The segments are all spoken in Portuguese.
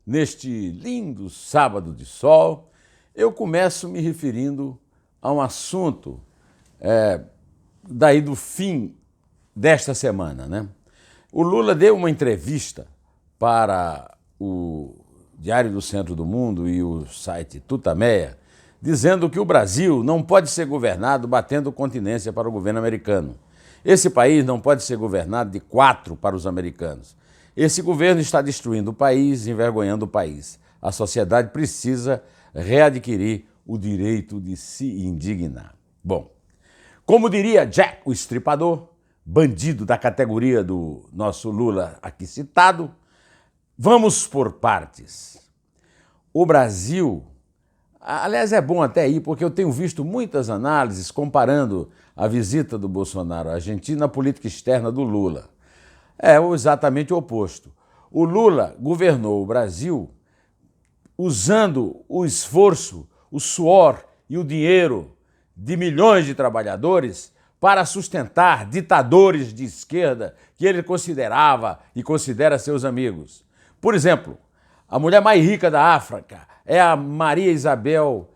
Neste lindo sábado de sol, eu começo me referindo a um assunto daí do fim desta semana, né? O Lula deu uma entrevista para o Diário do Centro do Mundo e o site Tutameia, dizendo que o Brasil não pode ser governado batendo continência para o governo americano. Esse país não pode ser governado de quatro para os americanos. Esse governo está destruindo o país, envergonhando o país. A sociedade precisa readquirir o direito de se indignar. Bom, como diria Jack o Estripador, bandido da categoria do nosso Lula aqui citado, vamos por partes. O Brasil, aliás, é bom até ir, porque eu tenho visto muitas análises comparando a visita do Bolsonaro à Argentina à política externa do Lula. É exatamente o oposto. O Lula governou o Brasil usando o esforço, o suor e o dinheiro de milhões de trabalhadores para sustentar ditadores de esquerda que ele considerava e considera seus amigos. Por exemplo, a mulher mais rica da África é a Maria Isabel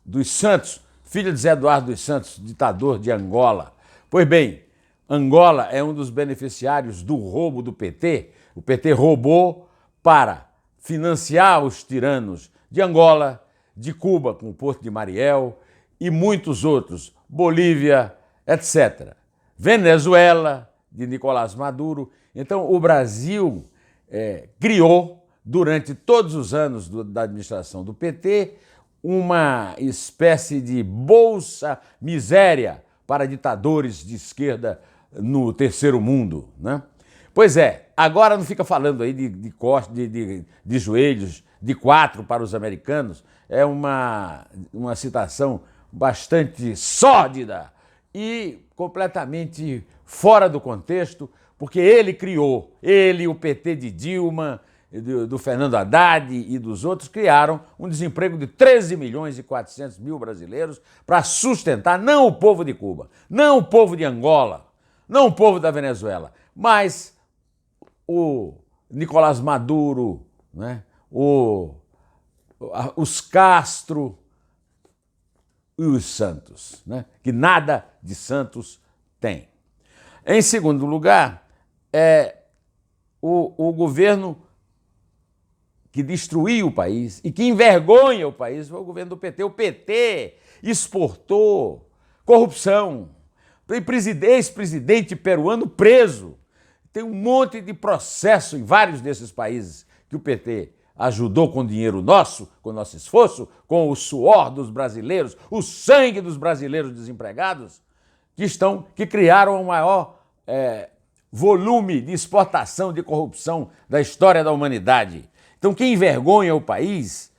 dos Santos, filha de Zé Eduardo dos Santos, ditador de Angola. Pois bem, Angola é um dos beneficiários do roubo do PT. O PT roubou para financiar os tiranos de Angola, de Cuba, com o Porto de Mariel, e muitos outros, Bolívia, etc. Venezuela, de Nicolás Maduro. Então, o Brasil criou, durante todos os anos da administração do PT, uma espécie de bolsa miséria para ditadores de esquerda no terceiro mundo, né? Pois é, agora não fica falando aí de joelhos, de quatro para os americanos. É uma citação bastante sórdida e completamente fora do contexto, porque ele criou, o PT de Dilma, do Fernando Haddad e dos outros, criaram um desemprego de 13 milhões e 400 mil brasileiros para sustentar não o povo de Cuba, não o povo de Angola, não o povo da Venezuela, mas o Nicolás Maduro, né? Os Castro e os Santos, né? Que nada de Santos tem. Em segundo lugar, o governo que destruiu o país e que envergonha o país foi o governo do PT. O PT exportou corrupção. Ex-presidente peruano preso. Tem um monte de processo em vários desses países que o PT ajudou com dinheiro nosso, com nosso esforço, com o suor dos brasileiros, o sangue dos brasileiros desempregados, que criaram o maior volume de exportação de corrupção da história da humanidade. Então, quem envergonha o país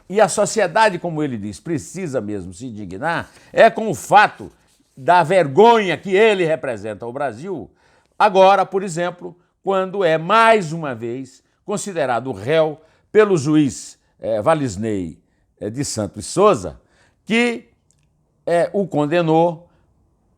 e a sociedade, como ele diz, precisa mesmo se indignar, com o fato da vergonha que ele representa ao Brasil, agora, por exemplo, quando é mais uma vez considerado réu pelo juiz Valisney de Santos Souza, que o condenou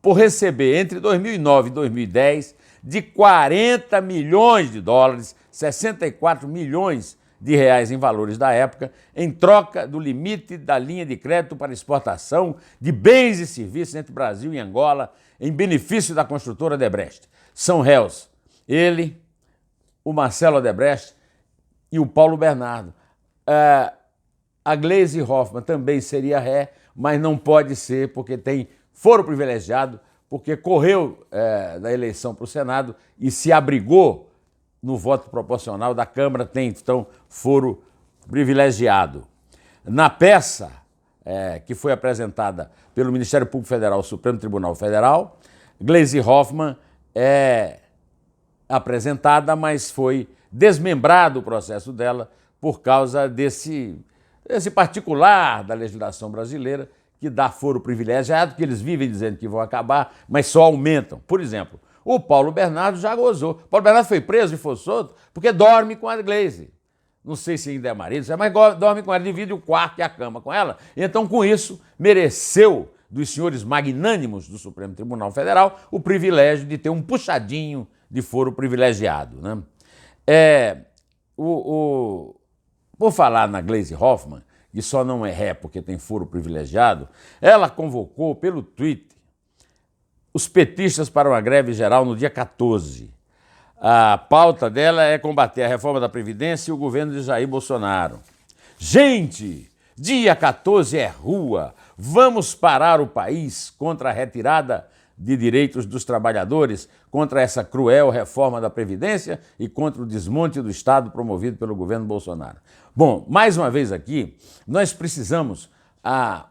por receber entre 2009 e 2010 de 40 milhões de dólares, 64 milhões de reais em valores da época, em troca do limite da linha de crédito para exportação de bens e serviços entre Brasil e Angola, em benefício da construtora Odebrecht. São réus ele, o Marcelo Odebrecht e o Paulo Bernardo. A Gleisi Hoffmann também seria ré, mas não pode ser porque tem foro privilegiado, porque correu da eleição para o Senado e se abrigou no voto proporcional da Câmara, tem então foro privilegiado. Na peça que foi apresentada pelo Ministério Público Federal ao Supremo Tribunal Federal, Gleisi Hoffmann é apresentada, mas foi desmembrado o processo dela por causa desse particular da legislação brasileira que dá foro privilegiado, que eles vivem dizendo que vão acabar, mas só aumentam. Por exemplo, o Paulo Bernardo já gozou. Paulo Bernardo foi preso e foi solto porque dorme com a Gleisi. Não sei se ainda é marido, mas dorme com ela, divide o quarto e a cama com ela. Então, com isso, mereceu dos senhores magnânimos do Supremo Tribunal Federal o privilégio de ter um puxadinho de foro privilegiado, né? por falar na Gleisi Hoffmann, que só não é ré porque tem foro privilegiado, ela convocou pelo Twitter os petistas para uma greve geral no dia 14. A pauta dela é combater a reforma da Previdência e o governo de Jair Bolsonaro. Gente, dia 14 é rua. Vamos parar o país contra a retirada de direitos dos trabalhadores, contra essa cruel reforma da Previdência e contra o desmonte do Estado promovido pelo governo Bolsonaro. Bom, mais uma vez aqui, nós precisamos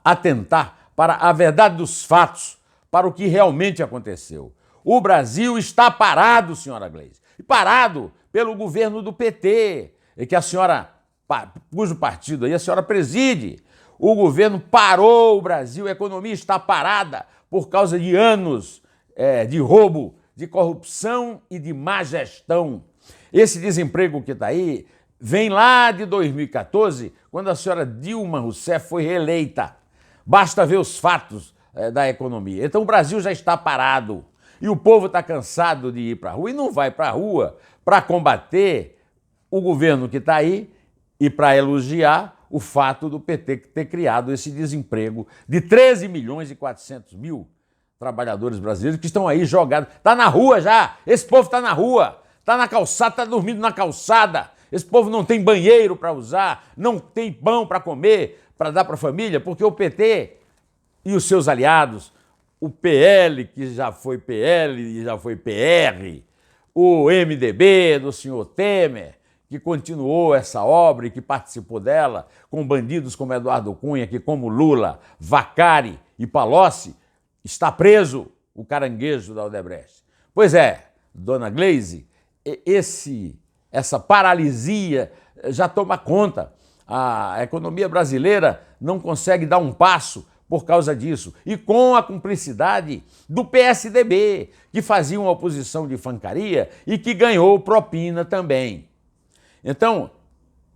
atentar para a verdade dos fatos, para o que realmente aconteceu. O Brasil está parado, senhora Gleisi, parado pelo governo do PT, que a senhora, cujo partido aí a senhora preside. O governo parou o Brasil, a economia está parada por causa de anos de roubo, de corrupção e de má gestão. Esse desemprego que está aí vem lá de 2014, quando a senhora Dilma Rousseff foi reeleita. Basta ver os fatos da economia. Então o Brasil já está parado e o povo está cansado de ir para a rua e não vai para a rua para combater o governo que está aí e para elogiar o fato do PT ter criado esse desemprego de 13 milhões e 400 mil trabalhadores brasileiros que estão aí jogados. Está na rua já, esse povo está na rua, está na calçada, está dormindo na calçada. Esse povo não tem banheiro para usar, não tem pão para comer, para dar para a família, porque o PT e os seus aliados, o PL, que já foi PL e já foi PR, o MDB do senhor Temer, que continuou essa obra e que participou dela, com bandidos como Eduardo Cunha, que como Lula, Vacari e Palocci, está preso o caranguejo da Odebrecht. Pois é, dona Gleisi, essa paralisia já toma conta. A economia brasileira não consegue dar um passo por causa disso. E com a cumplicidade do PSDB, que fazia uma oposição de fancaria e que ganhou propina também. Então,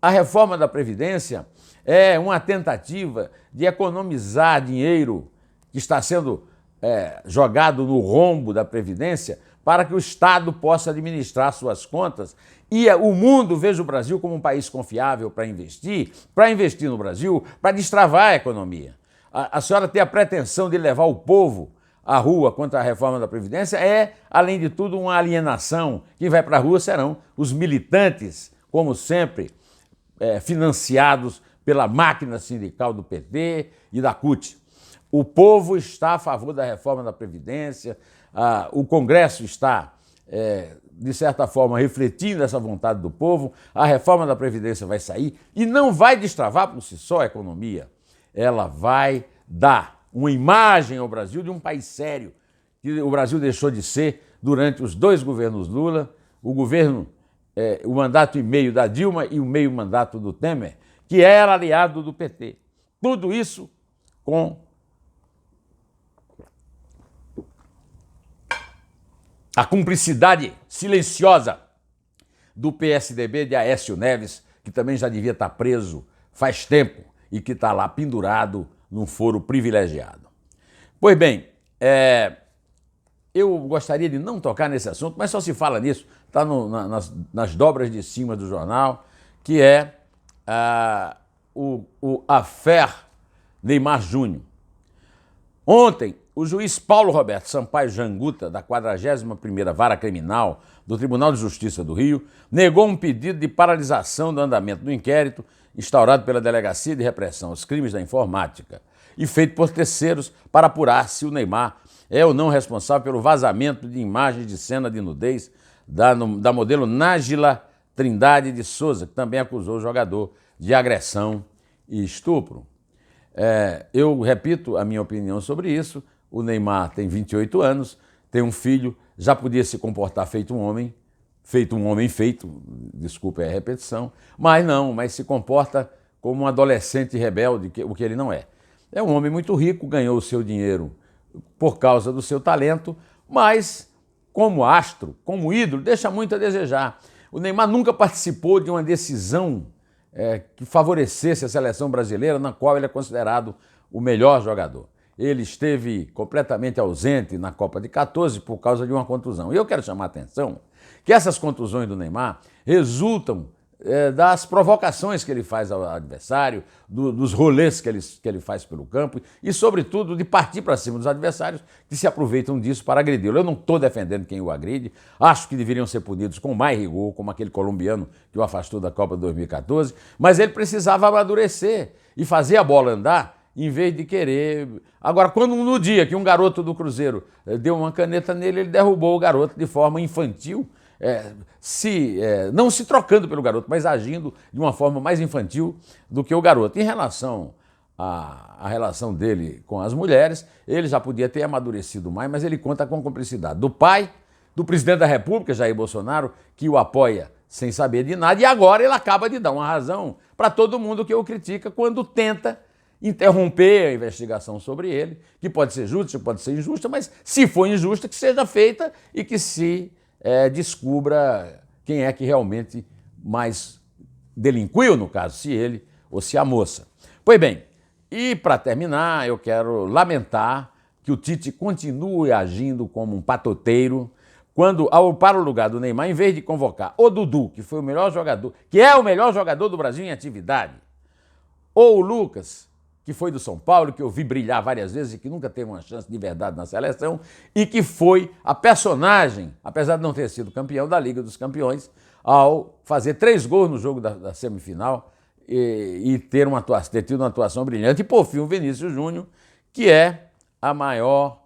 a reforma da Previdência é uma tentativa de economizar dinheiro que está sendo jogado no rombo da Previdência para que o Estado possa administrar suas contas e o mundo veja o Brasil como um país confiável para investir no Brasil, para destravar a economia. A senhora ter a pretensão de levar o povo à rua contra a reforma da Previdência é, além de tudo, uma alienação. Quem vai para a rua serão os militantes, como sempre, financiados pela máquina sindical do PT e da CUT. O povo está a favor da reforma da Previdência, o Congresso está, de certa forma, refletindo essa vontade do povo, a reforma da Previdência vai sair e não vai destravar por si só a economia. Ela vai dar uma imagem ao Brasil de um país sério, que o Brasil deixou de ser durante os 2 governos Lula, o mandato e meio da Dilma e o meio mandato do Temer, que era aliado do PT. Tudo isso com a cumplicidade silenciosa do PSDB de Aécio Neves, que também já devia estar preso faz tempo e que está lá pendurado num foro privilegiado. Pois bem, eu gostaria de não tocar nesse assunto, mas só se fala nisso, está nas dobras de cima do jornal, que é o affaire Neymar Júnior. Ontem, o juiz Paulo Roberto Sampaio Janguta, da 41ª Vara Criminal do Tribunal de Justiça do Rio, negou um pedido de paralisação do andamento do inquérito instaurado pela Delegacia de Repressão aos Crimes da Informática e feito por terceiros para apurar se o Neymar é ou não responsável pelo vazamento de imagens de cena de nudez da modelo Nájila Trindade de Souza, que também acusou o jogador de agressão e estupro. Eu repito a minha opinião sobre isso. O Neymar tem 28 anos, tem um filho, já podia se comportar feito um homem feito, desculpe a repetição, mas se comporta como um adolescente rebelde, o que ele não é. É um homem muito rico, ganhou o seu dinheiro por causa do seu talento, mas como astro, como ídolo, deixa muito a desejar. O Neymar nunca participou de uma decisão que favorecesse a seleção brasileira, na qual ele é considerado o melhor jogador. Ele esteve completamente ausente na Copa de 14 por causa de uma contusão. E eu quero chamar a atenção que essas contusões do Neymar resultam das provocações que ele faz ao adversário, dos rolês que ele faz pelo campo e, sobretudo, de partir para cima dos adversários que se aproveitam disso para agredi-lo. Eu não estou defendendo quem o agride, acho que deveriam ser punidos com mais rigor, como aquele colombiano que o afastou da Copa de 2014, mas ele precisava amadurecer e fazer a bola andar em vez de querer... Agora, quando no dia que um garoto do Cruzeiro deu uma caneta nele, ele derrubou o garoto de forma infantil, não se trocando pelo garoto, mas agindo de uma forma mais infantil do que o garoto. Em relação à relação dele com as mulheres, ele já podia ter amadurecido mais, mas ele conta com a cumplicidade do pai, do presidente da República, Jair Bolsonaro, que o apoia sem saber de nada, e agora ele acaba de dar uma razão para todo mundo que o critica quando tenta interromper a investigação sobre ele, que pode ser justa, pode ser injusta, mas se for injusta, que seja feita e que se descubra quem é que realmente mais delinquiu, no caso, se ele ou se a moça. Pois bem, e para terminar, eu quero lamentar que o Tite continue agindo como um patoteiro, quando, para o lugar do Neymar, em vez de convocar o Dudu, que foi o melhor jogador, que é o melhor jogador do Brasil em atividade, ou o Lucas, que foi do São Paulo, que eu vi brilhar várias vezes e que nunca teve uma chance de verdade na seleção, e que foi a personagem, apesar de não ter sido campeão da Liga dos Campeões, ao fazer 3 gols no jogo da semifinal e ter tido uma atuação brilhante. E, por fim, o Vinícius Júnior, que é a maior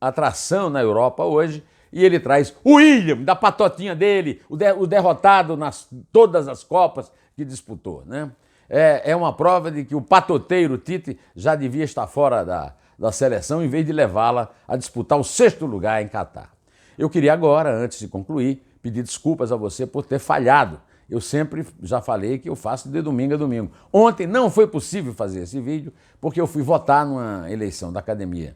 atração na Europa hoje, e ele traz o William, da patotinha dele, o derrotado nas todas as Copas que disputou, né? É uma prova de que o patoteiro Tite já devia estar fora da seleção em vez de levá-la a disputar o 6º lugar em Catar. Eu queria agora, antes de concluir, pedir desculpas a você por ter falhado. Eu sempre já falei que eu faço de domingo a domingo. Ontem não foi possível fazer esse vídeo porque eu fui votar numa eleição da Academia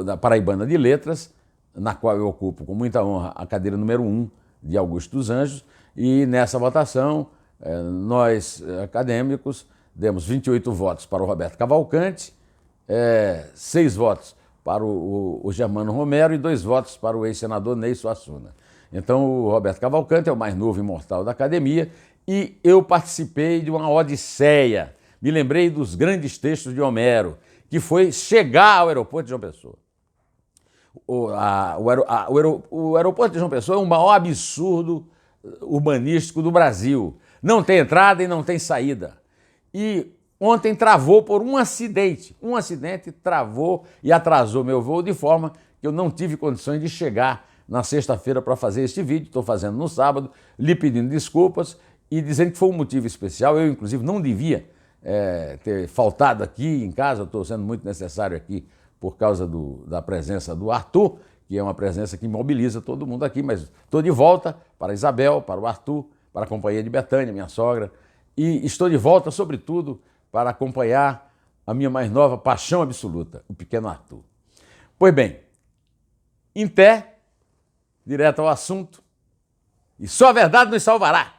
da Paraibana de Letras, na qual eu ocupo com muita honra a cadeira número 1 de Augusto dos Anjos, e nessa votação nós, acadêmicos, demos 28 votos para o Roberto Cavalcante, 6 votos para o Germano Romero e 2 votos para o ex-senador Ney Suassuna. Então, o Roberto Cavalcante é o mais novo imortal da academia e eu participei de uma odisseia. Me lembrei dos grandes textos de Homero, que foi chegar ao aeroporto de João Pessoa. O aeroporto de João Pessoa é o maior absurdo urbanístico do Brasil. Não tem entrada e não tem saída. E ontem travou por um acidente. Um acidente travou e atrasou meu voo de forma que eu não tive condições de chegar na sexta-feira para fazer este vídeo. Estou fazendo no sábado, lhe pedindo desculpas e dizendo que foi um motivo especial. Eu, inclusive, não devia ter faltado aqui em casa. Estou sendo muito necessário aqui por causa da presença do Arthur, que é uma presença que mobiliza todo mundo aqui, mas estou de volta para a Isabel, para o Arthur, para a companhia de Betânia, minha sogra, e estou de volta, sobretudo, para acompanhar a minha mais nova paixão absoluta, o pequeno Arthur. Pois bem, em pé, direto ao assunto, e só a verdade nos salvará.